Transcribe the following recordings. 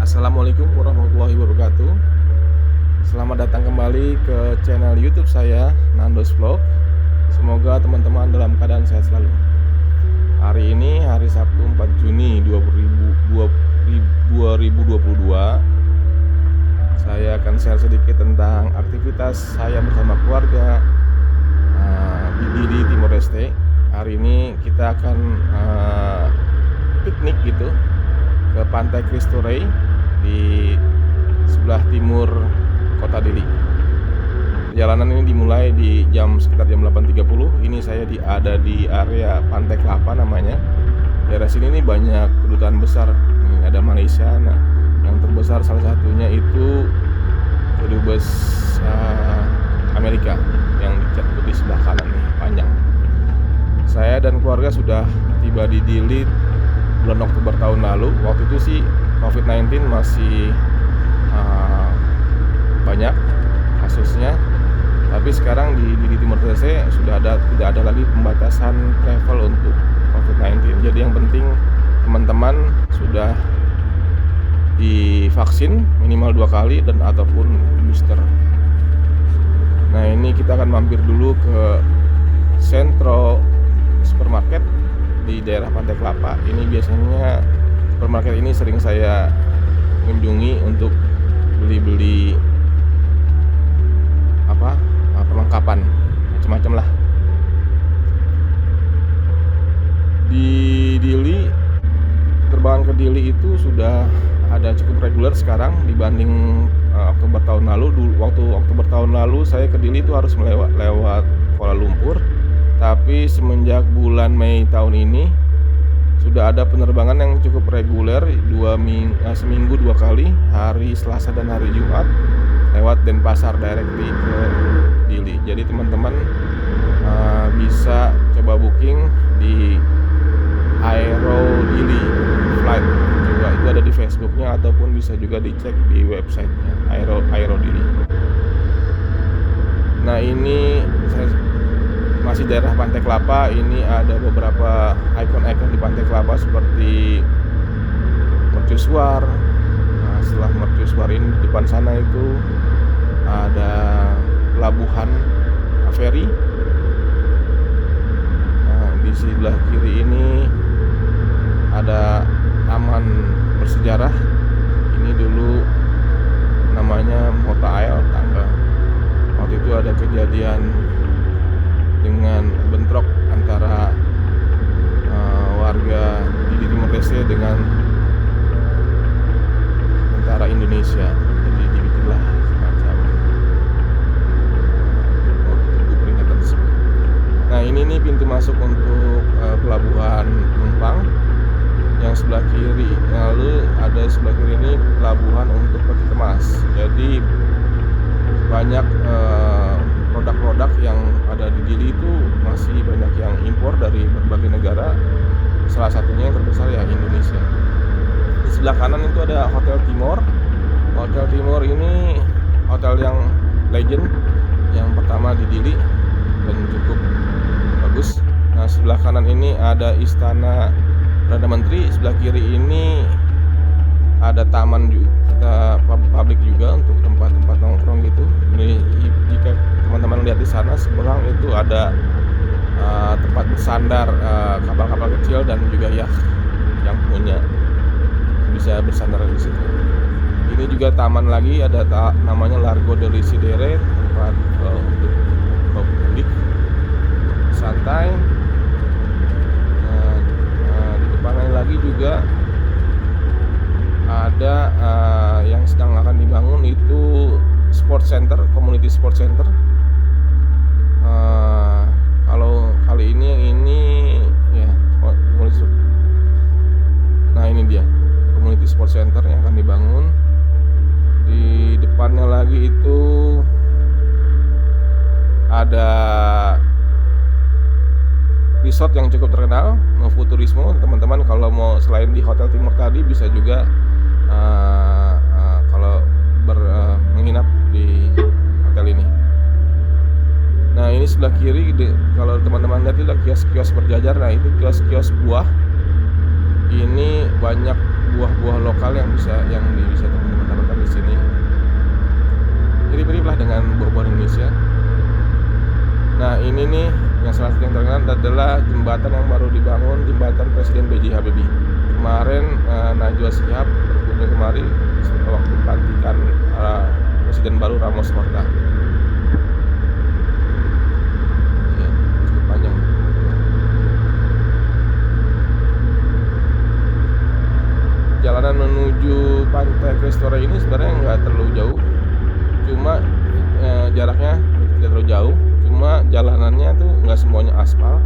Assalamualaikum warahmatullahi wabarakatuh. Selamat datang kembali ke channel YouTube saya, Nandos Vlog. Semoga teman-teman dalam keadaan sehat selalu. Hari ini hari Sabtu 4 Juni 2022. Saya akan share sedikit tentang aktivitas saya bersama keluarga di Timor Leste. Hari ini kita akan piknik gitu ke Pantai Cristo Rei di sebelah timur kota Dili. Perjalanan ini dimulai di sekitar jam 8.30. Ini saya ada di area Pantai Kelapa namanya. Daerah sini nih banyak kedutaan besar. Ini ada Malaysia. Nah, yang terbesar salah satunya itu kedubes Amerika yang dicat di sebelah kanan nih, panjang. Saya dan keluarga sudah tiba di Dili bulan Oktober tahun lalu. Waktu itu sih COVID-19 masih banyak kasusnya, tapi sekarang di Timor Leste tidak ada lagi pembatasan travel untuk COVID-19. Jadi yang penting teman-teman sudah divaksin minimal 2 kali dan ataupun booster. Nah, ini kita akan mampir dulu ke Sentro Supermarket di daerah Pantai Kelapa. Ini biasanya supermarket ini sering saya kunjungi untuk beli-beli perlengkapan macam-macam lah. Di Dili, penerbangan ke Dili itu sudah ada cukup reguler sekarang dibanding Oktober tahun lalu. Waktu Oktober tahun lalu saya ke Dili itu harus lewat Kuala Lumpur. Tapi semenjak bulan Mei tahun ini sudah ada penerbangan yang cukup reguler, seminggu 2 kali, hari Selasa dan hari Jumat, lewat Denpasar directly ke Dili. Jadi teman-teman bisa coba booking di Aero Dili Flight juga, itu ada di Facebooknya ataupun bisa juga dicek di websitenya Aero Dili. Nah, ini masih daerah Pantai Kelapa. Ini ada beberapa ikon-ikon di Pantai Kelapa seperti mercusuar. Nah, setelah mercusuar ini di depan sana itu ada pelabuhan feri. Nah, di sebelah kiri ini ada taman bersejarah. Ini dulu namanya Mota Ael, tangga. Waktu itu ada kejadian dengan bentrok antara warga di Timor Leste dengan tentara Indonesia. Jadi dibikinlah semacam peringatan tersebut. Nah, ini nih pintu masuk untuk pelabuhan penumpang. Yang sebelah kiri, lalu ada sebelah kiri ini pelabuhan untuk peti kemas. Jadi banyak produk-produk yang ada di Dili itu masih banyak yang impor dari berbagai negara. Salah satunya yang terbesar ya Indonesia. Di sebelah kanan itu ada Hotel Timor. Hotel Timor ini hotel yang legend, yang pertama di Dili dan cukup bagus. Nah, sebelah kanan ini ada Istana Perdana Menteri. Sebelah kiri ini ada taman juga, publik juga untuk tempat-tempat nongkrong gitu. Ini jika teman-teman lihat di sana seberang itu ada tempat bersandar kapal-kapal kecil dan juga yang punya bisa bersandar di situ. Ini juga taman lagi, ada namanya Largo de Lisidere, tempat untuk publik santai. Di depannya lagi juga ada yang sedang akan dibangun, itu sport center, community sport center. Kalau kali ini yang ini ya community. Nah, ini dia community sport center yang akan dibangun. Di depannya lagi itu ada resort yang cukup terkenal, Novoturismo. Teman-teman kalau mau selain di Hotel Timur tadi bisa juga kalau menginap di hotel ini. Nah, ini sebelah kiri kalau teman-teman lihat itu kios-kios berjajar. Nah, itu kios-kios buah. Ini banyak buah-buah lokal yang bisa teman-teman dapatkan di sini. Mirip-mirip lah dengan buah-buah Indonesia. Nah ini nih yang salah satu yang terkenal adalah jembatan yang baru dibangun, jembatan Presiden B.J. Habibie. Kemarin Najwa Shihab berkunjung kemari waktu pelantikan Presiden baru Ramos Horta. Ya, cukup panjang. Jalanan menuju Pantai Kristora ini sebenarnya nggak terlalu jauh, cuma jaraknya tidak terlalu jauh, cuma jalanannya tuh nggak semuanya aspal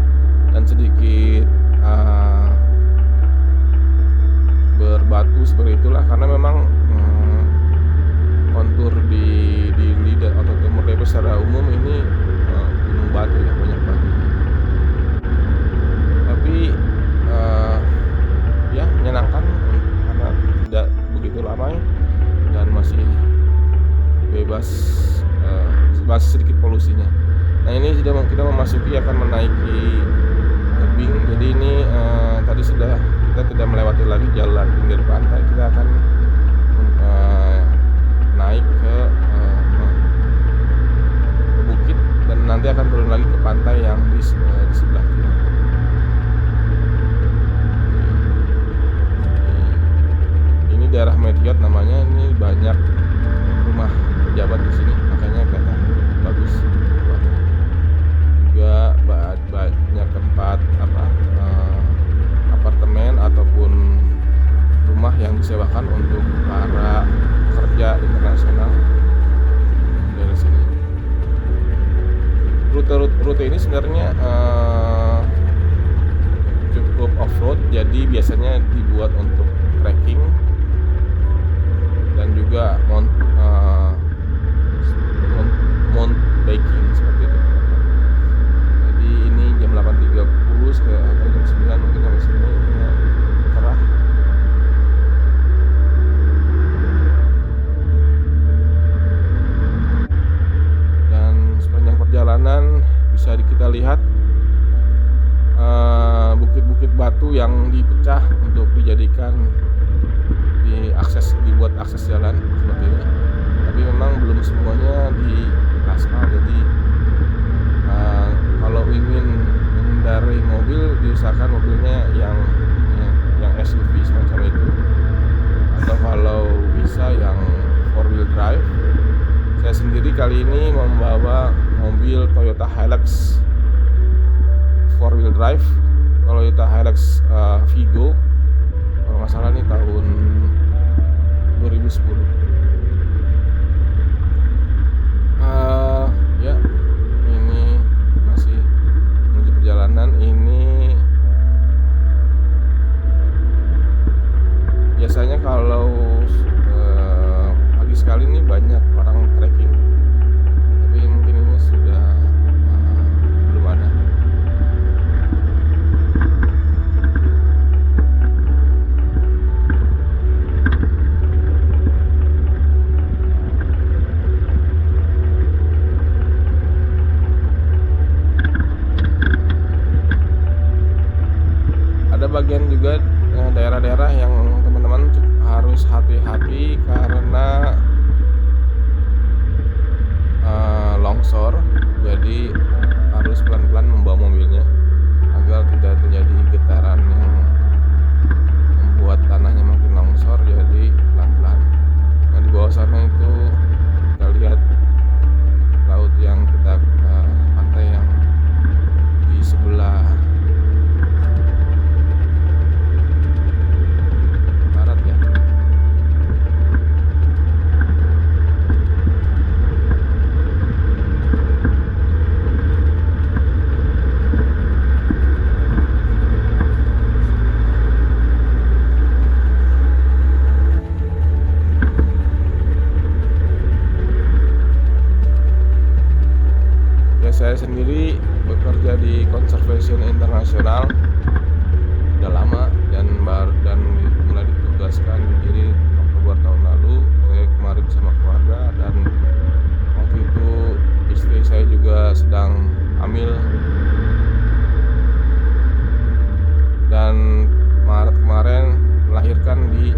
dan sedikit berbatu seperti itulah, karena memang kontur di lidah atau Timur Leste secara umum ini gunung batu ya, banyak batunya. Tapi ya menyenangkan karena tidak begitu ramai dan masih bebas, masih sedikit polusinya. Nah ini sudah kita memasuki akan menaiki tebing. Jadi ini tadi sudah kita tidak melewati lagi jalan pinggir pantai, kita akan naik ke bukit dan nanti akan turun lagi ke pantai yang di sebelah kiri. Ini daerah Mediot namanya, ini banyak rumah pejabat di sini, makanya kelihatan bagus. Juga banyak tempat apartemen ataupun rumah yang disewakan untuk para pekerja internasional dari sini. Rute ini sebenarnya cukup off-road, jadi biasanya dibuat untuk trekking dan juga mount biking seperti itu. Jadi ini jam 8.30 atau jam 9 mungkin sampai sini ya, cerah. Dan sepanjang perjalanan bisa kita lihat bukit-bukit batu yang dipecah untuk dijadikan dibuat akses jalan seperti ini. Tapi memang belum semuanya di aspal, jadi kalau ingin mengendarai mobil diusahakan mobilnya yang SUV semacam itu, atau kalau bisa yang 4-wheel drive. Saya sendiri kali ini membawa mobil Toyota Hilux 4-wheel drive, Toyota Hilux Vigo, kalau nggak salah nih tahun 2010. Ya, ini masih menuju perjalanan. Ini biasanya kalau pagi sekali ini banyak orang trekking, tapi mungkin ini sudah belum ada. Ada bagian juga daerah-daerah yang teman-teman harus hati-hati karena longsor, jadi harus pelan-pelan membawa mobilnya agar tidak terjadi getaran yang membuat tanahnya makin longsor. Jadi pelan-pelan. Nah di bawah sana itu kita lihat laut yang pantai yang di sebelah barat ya. Saya sendiri bekerja di Conservation International udah lama dan mulai ditugaskan di Diri Oktober tahun lalu. Saya kemarin bersama keluarga dan waktu itu istri saya juga sedang hamil, dan Maret kemarin melahirkan di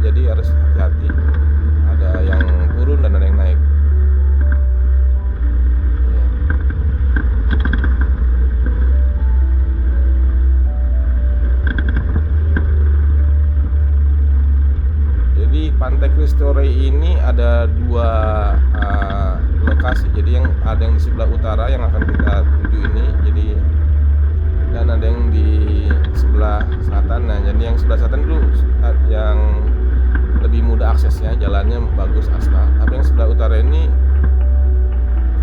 jadi harus hati-hati. Ada yang turun dan ada yang naik. Ya. Jadi Pantai Cristo Rey ini ada dua lokasi. Jadi yang ada yang di sebelah utara yang akan kita tuju ini, jadi dan ada yang di sebelah selatan. Nah, jadi yang sebelah selatan dulu yang lebih mudah aksesnya, jalannya bagus aspal. Tapi yang sebelah utara ini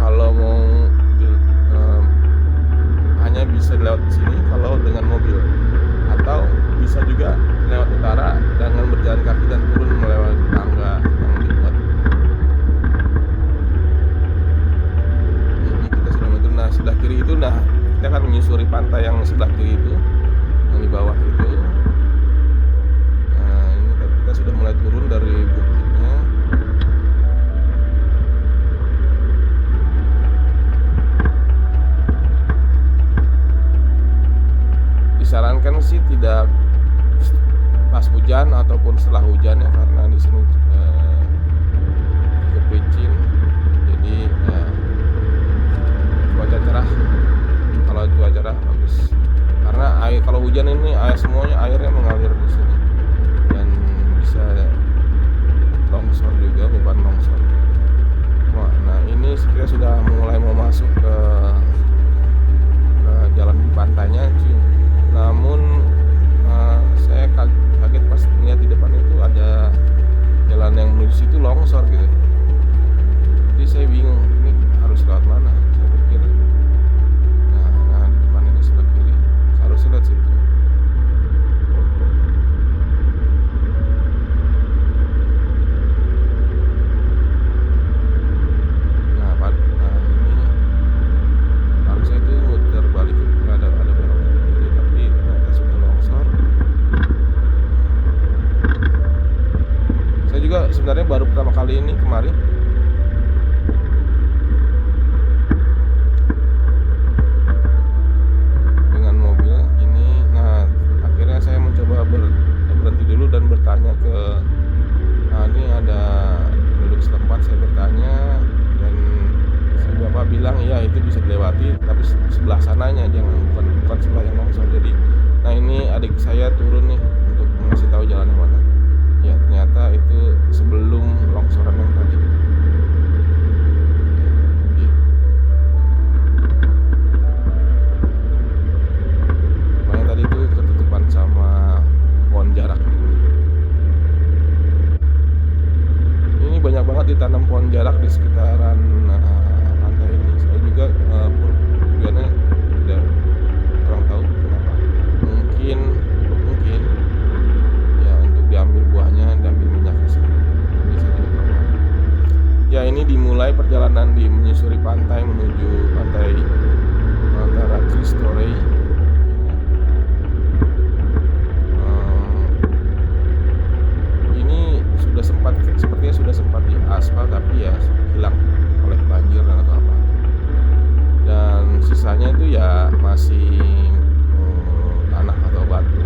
kalau mau hanya bisa lewat sini kalau dengan mobil, atau bisa juga lewat utara dengan berjalan kaki dan turun melewati tangga yang dibuat. Ini kita sudah menurun. Nah, sebelah kiri itu, nah kita akan menyusuri pantai yang sebelah kiri itu, yang di bawah itu. Nah, ini kita sudah mulai turun dari bukitnya. Disarankan sih tidak pas hujan ataupun setelah hujan ya, karena di sini cukup licin. Jadi cuaca cerah. Kalau cuaca cerah bagus. Karena air, kalau hujan ini semuanya airnya mengalir di sini dan bisa longsor juga, beban longsor. Nah, ini kita sudah mulai mau masuk ke jalan di pantainya, namun saya kaget pas melihat di depan itu ada jalan yang menuju situ longsor gitu. Jadi saya bingung, ini harus lewat mana. Saya pikir nah di depan ini sebelah kiri, seharusnya lewat situ. Ini harusnya itu muter balik, ada belok kiri, tapi ternyata sudah longsor. Saya juga sebenarnya baru pertama kali ini kemarin dengan mobil ini. Nah, akhirnya saya mencoba berhenti dulu dan bertanya ke ini ada penduduk setempat. Saya bertanya dan si bapak bilang ya itu bisa dilewati, tapi sebelah sananya, bukan sebelah yang longsor. Jadi nah ini adik saya turun nih untuk mengasih tahu jalan yang mana. Ya, ternyata itu sebelum longsoran yang tadi. Jadi, makanya tadi itu ketutupan sama pohon jarak. Ini banyak banget ditanam pohon jarak di sekitaran pantai ini. Saya juga tujuannya tidak kurang tahu kenapa. Mungkin ya untuk diambil buahnya, diambil minyaknya sih. Bisa juga kurang tahu. Ya, ini dimulai perjalanan di menyusuri pantai menuju pantai antara Cristo Rey. Ini sepertinya sudah sempat di aspal, tapi ya hilang oleh banjir dan atau apa. Dan sisanya itu ya masih tanah atau batu.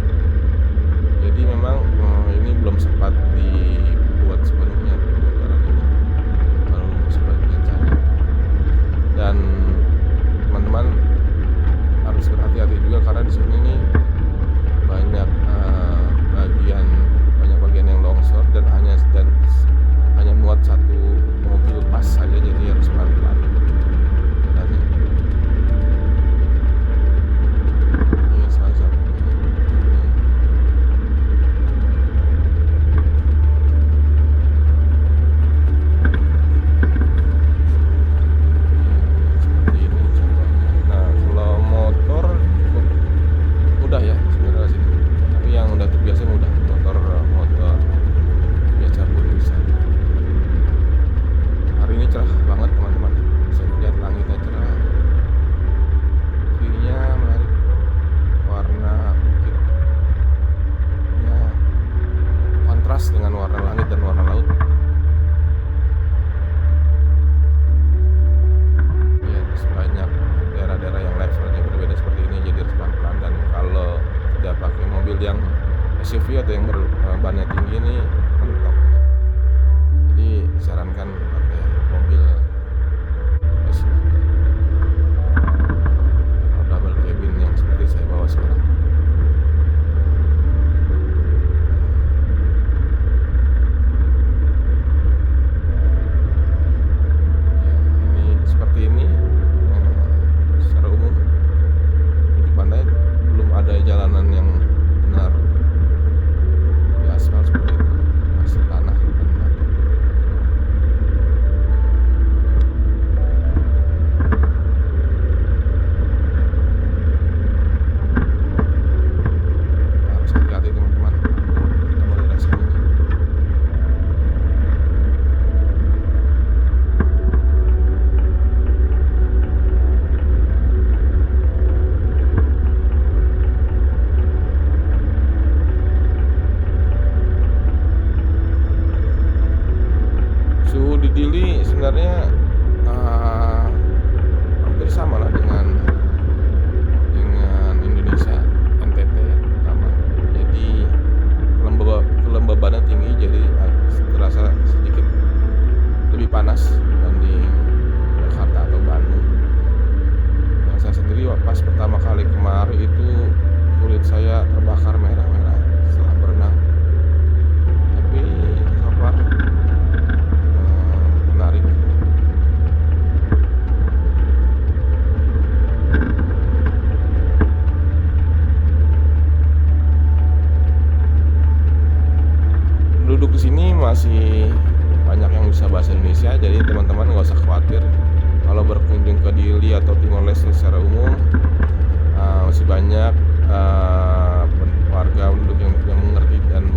Jadi memang ini belum sempat dibuat sepenuhnya jalan ini, baru sebagian saja. Dan teman-teman harus berhati-hati juga karena di sini nih banyak bagian yang longsor dan hanya muat satu mobil pas saja, jadi harus pelan-pelan. Ini salah satu. Seperti ini contohnya. Nah, kalau motor cukup mudah ya sebenarnya sini. Tapi yang udah terbiasa mudah. Motor biasa pun bisa. Hari ini cerah banget teman-teman, bisa lihat langitnya cerah, view-nya menarik, warna bukitnya kontras dengan warna langit dan warna laut. Ya, terus banyak daerah-daerah yang levelnya berbeda seperti ini, jadi harus pelan-pelan. Dan kalau tidak pakai mobil yang SUV atau yang berbannya tinggi ini, disarankan pakai mobil SUV atau double cabin yang seperti saya bawa sekarang. Ini seperti ini. Secara umum menuju pantai belum ada jalanan yang benar di aspal seperti itu, masih tanah dan batu. Harus hati-hati teman-teman, kita mau daerah sini. Suhu di Dili sebenarnya hampir sama lah dengan Indonesia, NTT ya, terutama. Jadi kelembabannya tinggi, jadi terasa sedikit lebih panas dibanding Jakarta atau Bandung. Yang saya sendiri pas pertama kali kemarin itu kulit saya terbakar merah-merah setelah berenang. Tapi so far menarik. Penduduk di sini masih banyak yang bisa bahasa Indonesia, jadi teman-teman nggak usah khawatir kalau berkunjung ke Dili atau Timor Leste secara umum. Masih banyak warga penduduk yang mengerti dan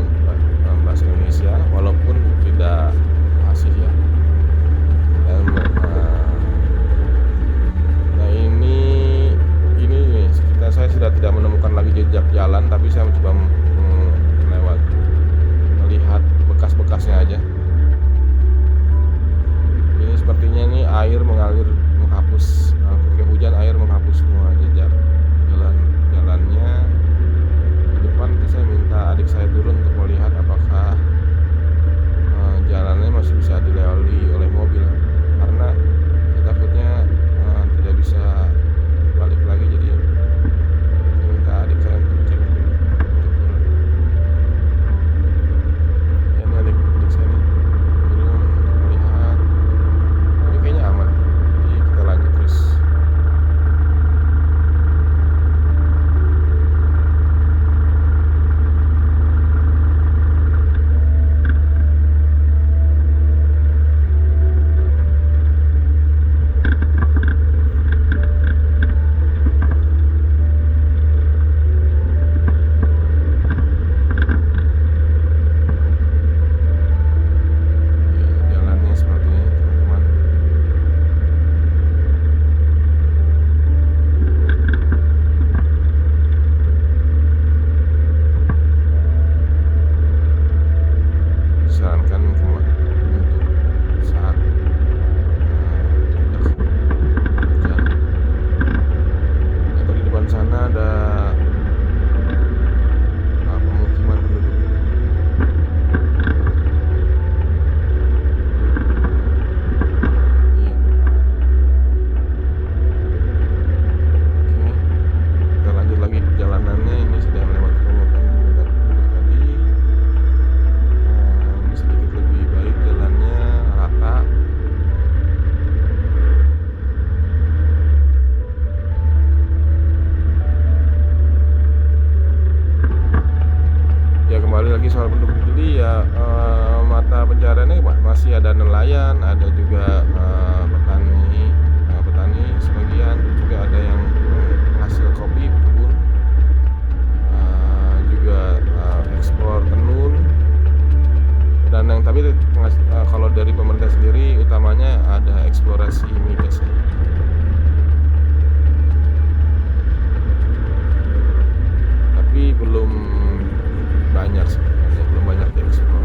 bahasa Indonesia, walaupun tidak fasih ya. Dan nah ini nih, saya sudah tidak menemukan lagi jejak jalan, tapi saya mencoba melihat bekas-bekasnya aja. Ini sepertinya nih air mengalir menghapus, ketika hujan air menghapus semua jejak jalannya. Di depan saya minta adik saya turun untuk melihat apakah jalannya masih bisa dilalui oleh mobil, karena saya takutnya tidak bisa balik lagi. Jadi saya minta adik saya untuk cek dulu, untuk turun. Ya, ini adik saya nih turun untuk melihat. Ini kayaknya aman, jadi kita lanjut terus. Jalannya seperti ini teman-teman. Disarankan untuk saat tidak hujan. Atau di depan sana ada pemukiman penduduk. Iya. Oke, kita lanjut lagi perjalanannya. Ini sudah melewati pemukiman penduduk tadi. Ini sedikit lebih baik, jalannya rata. Ya, kembali lagi soal penduduk Dili ya, mata pencahariannya masih ada nelayan, ada juga petani sebagian, juga ada yang hasil kopi kebun, juga ekspor tenun, dan yang tapi kalau dari pemerintah sendiri utamanya ada eksplorasi migas ya. Tapi belum banyak sebenarnya, belum banyak diekspor.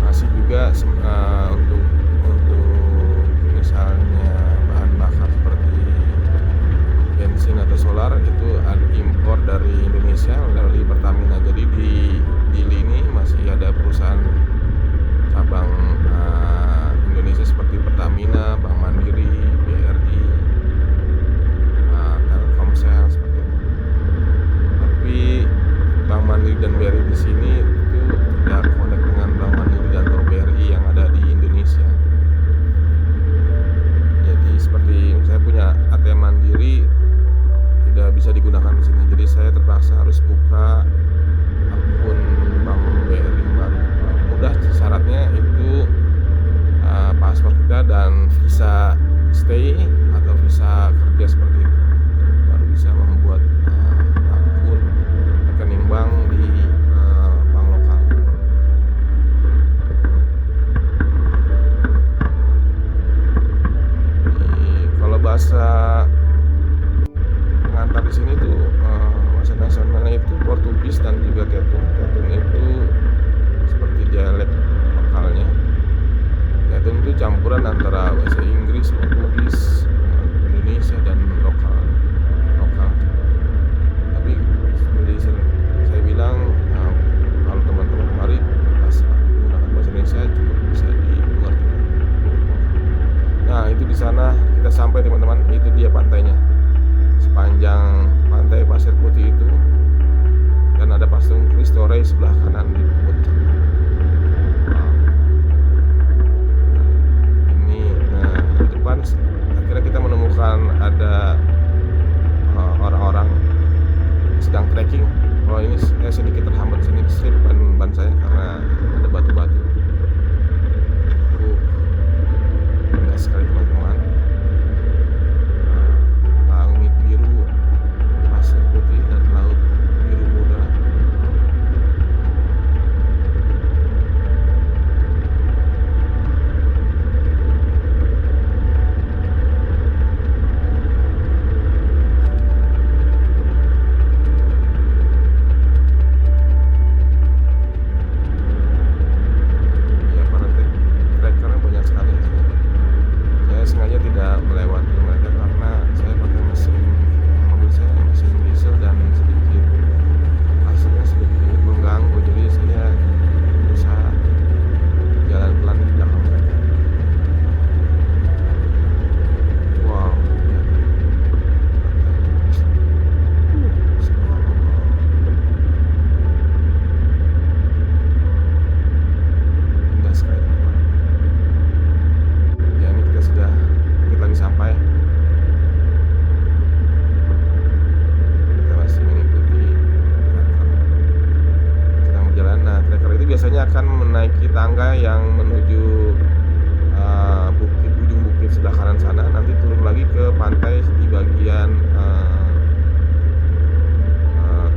Masih juga untuk misalnya bahan bakar seperti bensin atau solar itu impor dari Indonesia melalui Pertamina. Jadi di Dili ini masih ada perusahaan di sini itu tidak connect dengan Bank Mandiri atau BRI yang ada di Indonesia. Jadi seperti saya punya ATM Mandiri tidak bisa digunakan di sini. Jadi saya terpaksa harus buka akun Bank BRI baru. Mudah syaratnya itu paspor kita dan visa stay atau visa kerja seperti itu, baru bisa membuat akun rekening bank di bank lokal. Kalau bahasa pengantar di sini tuh bahasa nasionalnya itu Portugis dan juga Tetun. Tetun itu seperti dialek lokalnya. Tetun itu campuran antara bahasa Inggris, Portugis, Indonesia dan lokal. Tapi seperti saya bilang, kalau teman-teman mari menggunakan bahasa Indonesia cukup bisa dimengerti. Nah itu di sana kita sampai teman-teman, itu dia pantainya. Sepanjang pantai Pasir Putih itu, dan ada patung Cristo Rey sebelah kanan di puncak. Di depan akhirnya kita menemukan ada orang-orang sedang trekking. Kalau ini saya sedikit terhambat sini slip ban saya karena ada batu-batu. Indah sekali teman-teman. Langit biru, pasir putih dan laut biru muda. Biasanya akan menaiki tangga yang menuju ujung bukit sebelah kanan sana, nanti turun lagi ke pantai di bagian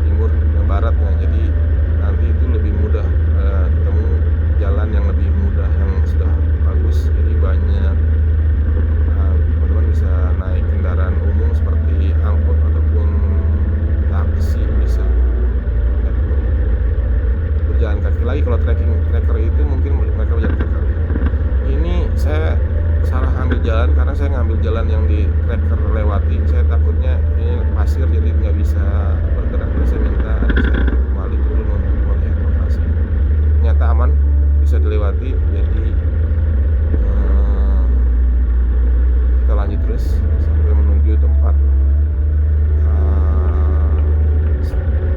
timur dan baratnya. Jadi nanti itu lebih mudah ketemu jalan yang lebih mudah, yang sudah bagus. Jadi banyak teman-teman bisa naik kendaraan umum seperti angkot ataupun taksi, bisa berjalan kaki lagi. Kalau trekker itu mungkin mereka berjalan kaki. Ini saya salah ambil jalan karena saya ngambil jalan yang di trekker lewati. Saya takutnya ini pasir jadi nggak bisa bergerak. Jadi saya minta adik saya untuk kembali turun untuk melihat lokasi. Ternyata aman, bisa dilewati. Jadi kita lanjut terus sampai menuju tempat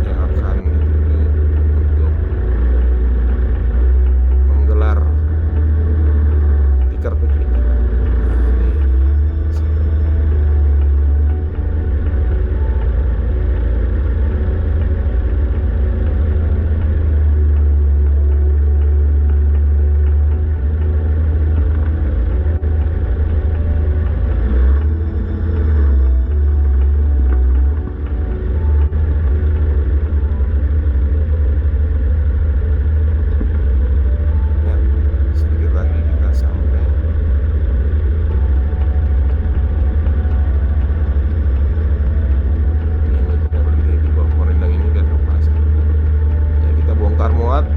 yang akan dituju untuk menggelar tikar piknik kita.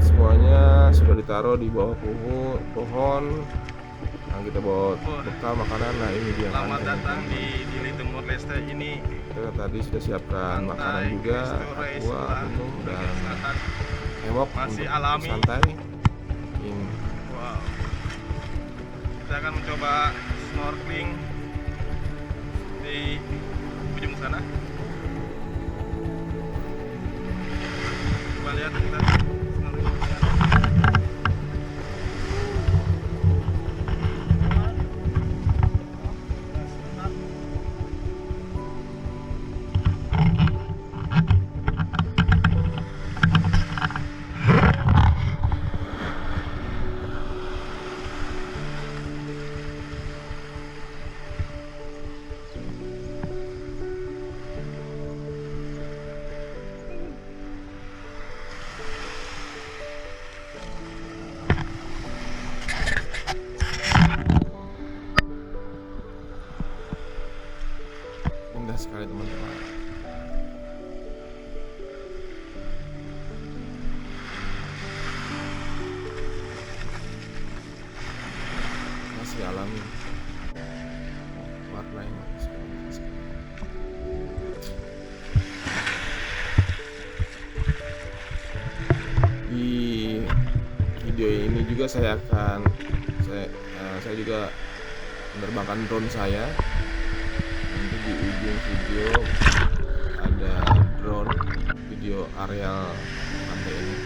Semuanya sudah ditaruh di bawah pohon. Nah, kita bawa bekal makanan. Nah ini dia. Selamat datang di Dili Timur Leste ini. Kita tadi sudah siapkan makanan juga, aqua, minum dan hemok masih untuk alami, santai. Ini. Wow. Kita akan mencoba snorkeling di ujung sana. coba lihat kita snorkelingnya. Indah sekali teman-teman. Masih alami, warnanya bagus sekali. Di video ini juga saya juga menerbangkan drone saya. Nanti di ujung video ada drone video areal pantai ini.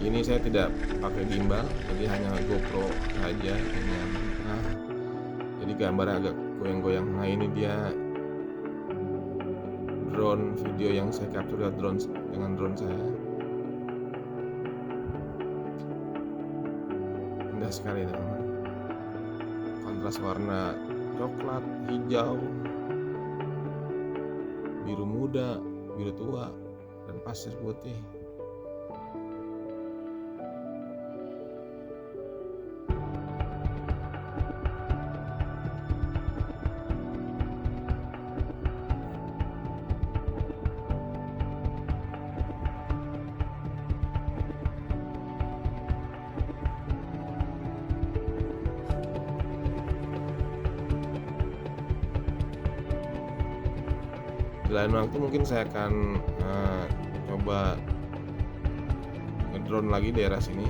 Ini saya tidak pakai gimbal, jadi hanya GoPro saja dengan jadi gambar agak goyang-goyang. Nah ini dia drone video yang saya capture dengan drone saya. Indah sekali teman-teman. Kontras warna coklat, hijau, biru muda, biru tua, dan pasir putih. Di lain waktu mungkin saya akan coba ngedrone lagi daerah sini.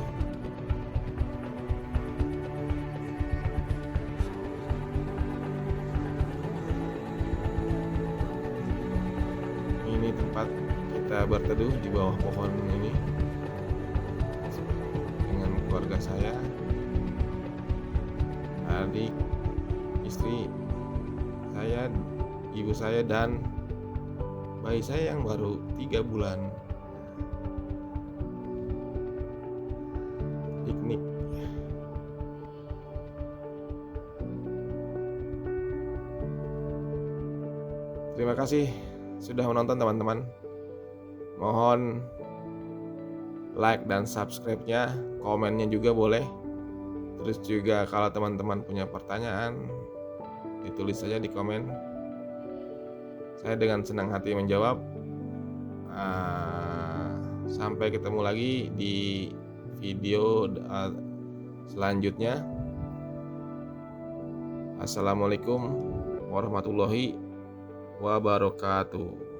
Ini tempat kita berteduh di bawah pohon ini dengan keluarga saya, adik, istri saya, ibu saya, dan bayi saya yang baru 3 bulan. Piknik. Terima kasih sudah menonton teman-teman. Mohon like dan subscribe-nya, komennya juga boleh. Terus juga kalau teman-teman punya pertanyaan, ditulis saja di komen. Saya dengan senang hati menjawab. Sampai ketemu lagi di video selanjutnya. Assalamualaikum warahmatullahi wabarakatuh.